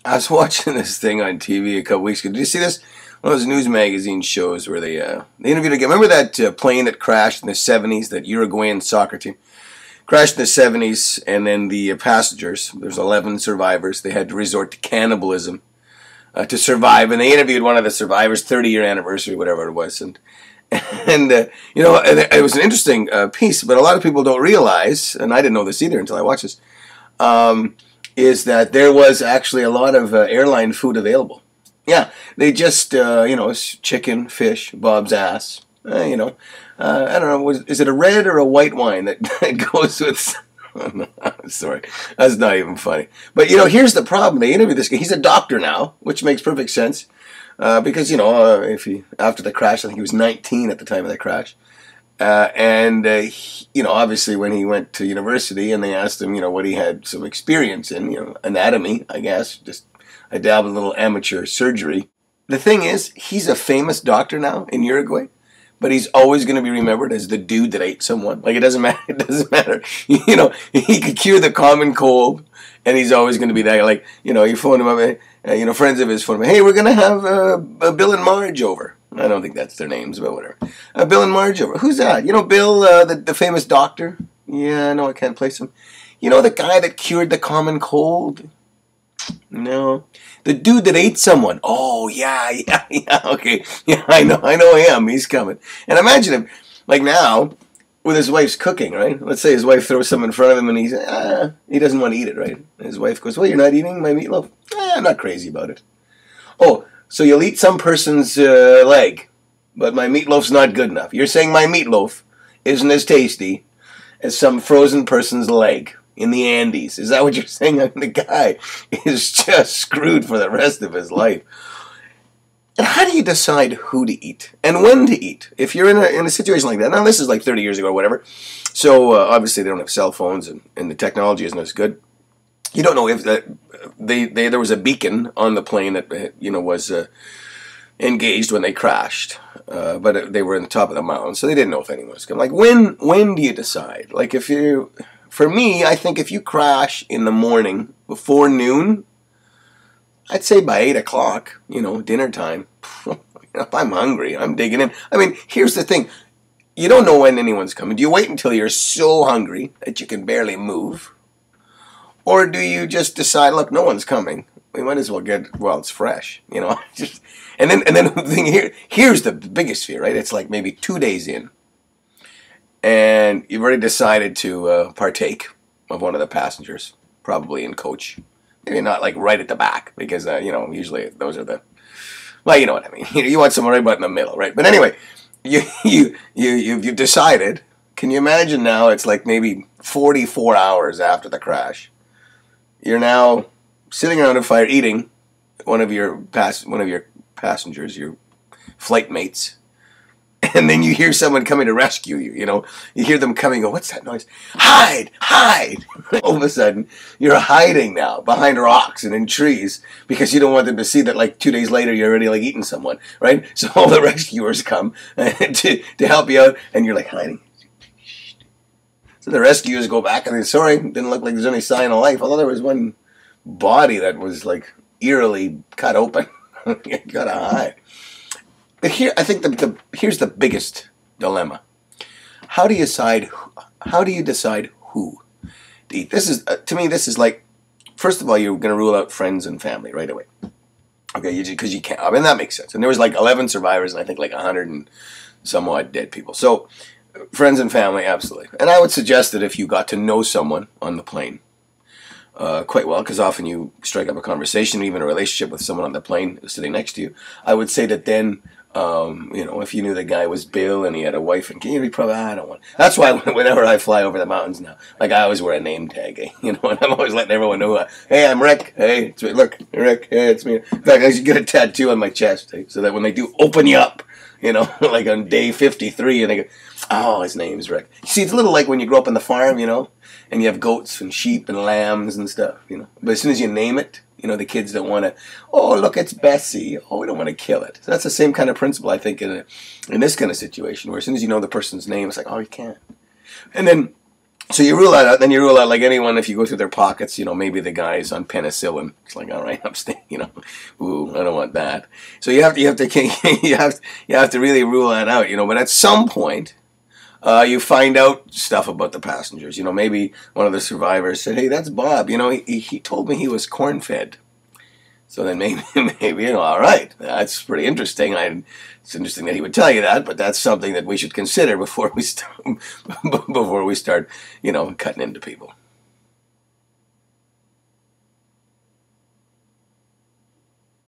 I was watching this thing on TV a couple weeks ago. Did you see this? One of those news magazine shows where they interviewed a guy. Remember that plane that crashed in the 70s, that Uruguayan soccer team? Crashed in the 70s, and then the passengers, there's 11 survivors, they had to resort to cannibalism to survive. And they interviewed one of the survivors, 30-year anniversary, whatever it was. And you know, it was an interesting piece, but a lot of people don't realize, and I didn't know this either until I watched this, is that there was actually a lot of airline food available. Yeah, they just, you know, chicken, fish, Bob's ass, you know. I don't know, is it a red or a white wine that goes with... Sorry, that's not even funny. But, you know, here's the problem. They interviewed this guy. He's a doctor now, which makes perfect sense. Because, you know, after the crash, I think he was 19 at the time of the crash. You know, obviously when he went to university and they asked him, you know, what he had some experience in, you know, anatomy, I guess. Just, I dabbled in a little amateur surgery. The thing is, he's a famous doctor now in Uruguay. But he's always going to be remembered as the dude that ate someone. Like, it doesn't matter. It doesn't matter. You know, he could cure the common cold, and he's always going to be that. Like, you know, you phone him up, you know, friends of his phone him, hey, we're going to have Bill and Marge over. I don't think that's their names, but whatever. Bill and Marge over. Who's that? You know, Bill, the famous doctor? Yeah, no, I can't place him. You know, the guy that cured the common cold? No. The dude that ate someone. Oh, yeah, okay. Yeah, I know him. He's coming. And imagine him, like now, with his wife's cooking, right? Let's say his wife throws something in front of him and he doesn't want to eat it, right? And his wife goes, well, you're not eating my meatloaf? I'm not crazy about it. Oh, so you'll eat some person's leg, but my meatloaf's not good enough. You're saying my meatloaf isn't as tasty as some frozen person's leg in the Andes. Is that what you're saying? I mean, the guy is just screwed for the rest of his life. And how do you decide who to eat and when to eat? If you're in a situation like that, now this is like 30 years ago or whatever, so obviously they don't have cell phones and the technology isn't as good. You don't know if there was a beacon on the plane that you know was engaged when they crashed, but they were in the top of the mountain, so they didn't know if anyone was coming. Like, when do you decide? Like, for me, I think if you crash in the morning before noon, I'd say by 8 o'clock, you know, dinner time. If I'm hungry, I'm digging in. I mean, here's the thing. You don't know when anyone's coming. Do you wait until you're so hungry that you can barely move? Or do you just decide, look, no one's coming. We might as well get, well, it's fresh, you know. and then the thing here's the biggest fear, right? It's like maybe 2 days in. And you've already decided to partake of one of the passengers, probably in coach. Maybe not like right at the back, because, you know, usually those are the, well, you know what I mean. You want someone right about in the middle, right? But anyway, you've decided. Can you imagine now it's like maybe 44 hours after the crash. You're now sitting around a fire eating one of your passengers, your flight mates. And then you hear someone coming to rescue you, you know. You hear them coming, go, what's that noise? Hide! Hide! All of a sudden, you're hiding now behind rocks and in trees because you don't want them to see that, like, 2 days later you're already, like, eating someone, right? So all the rescuers come to help you out, and you're, like, hiding. So the rescuers go back and they're sorry, didn't look like there's any sign of life, although there was one body that was, like, eerily cut open. You gotta hide. But here, I think here's the biggest dilemma. How do you decide who to eat? This is to me. This is like, first of all, you're going to rule out friends and family right away. Okay, because you can't. I mean, that makes sense. And there was like 11 survivors, and I think like 100 and some odd dead people. So, friends and family, absolutely. And I would suggest that if you got to know someone on the plane quite well, because often you strike up a conversation, even a relationship with someone on the plane sitting next to you, I would say that then. You know, if you knew the guy was Bill and he had a wife and kid, you'd probably, I don't want. That's why whenever I fly over the mountains now, like I always wear a name tag, you know, and I'm always letting everyone know, hey, I'm Rick. Hey, it's me. Look, Rick. Hey, it's me. In fact, I should get a tattoo on my chest, so that when they do open you up, you know, like on day 53, and they go, oh, his name's Rick. See, it's a little like when you grow up on the farm, you know, and you have goats and sheep and lambs and stuff, you know. But as soon as you name it, you know, the kids don't want to, oh, look, it's Bessie. Oh, we don't want to kill it. So that's the same kind of principle, I think, in this kind of situation, where as soon as you know the person's name, it's like, oh, you can't. And then So you rule that out. Then you rule out like anyone if you go through their pockets. Maybe the guy's on penicillin. It's like, all right, I'm staying. Ooh, I don't want that. So you have to you have to really rule that out. But at some point, you find out stuff about the passengers. Maybe one of the survivors said, "Hey, that's Bob. He told me he was corn fed." So then maybe all right, that's pretty interesting. It's interesting that he would tell you that, but that's something that we should consider before we start, cutting into people.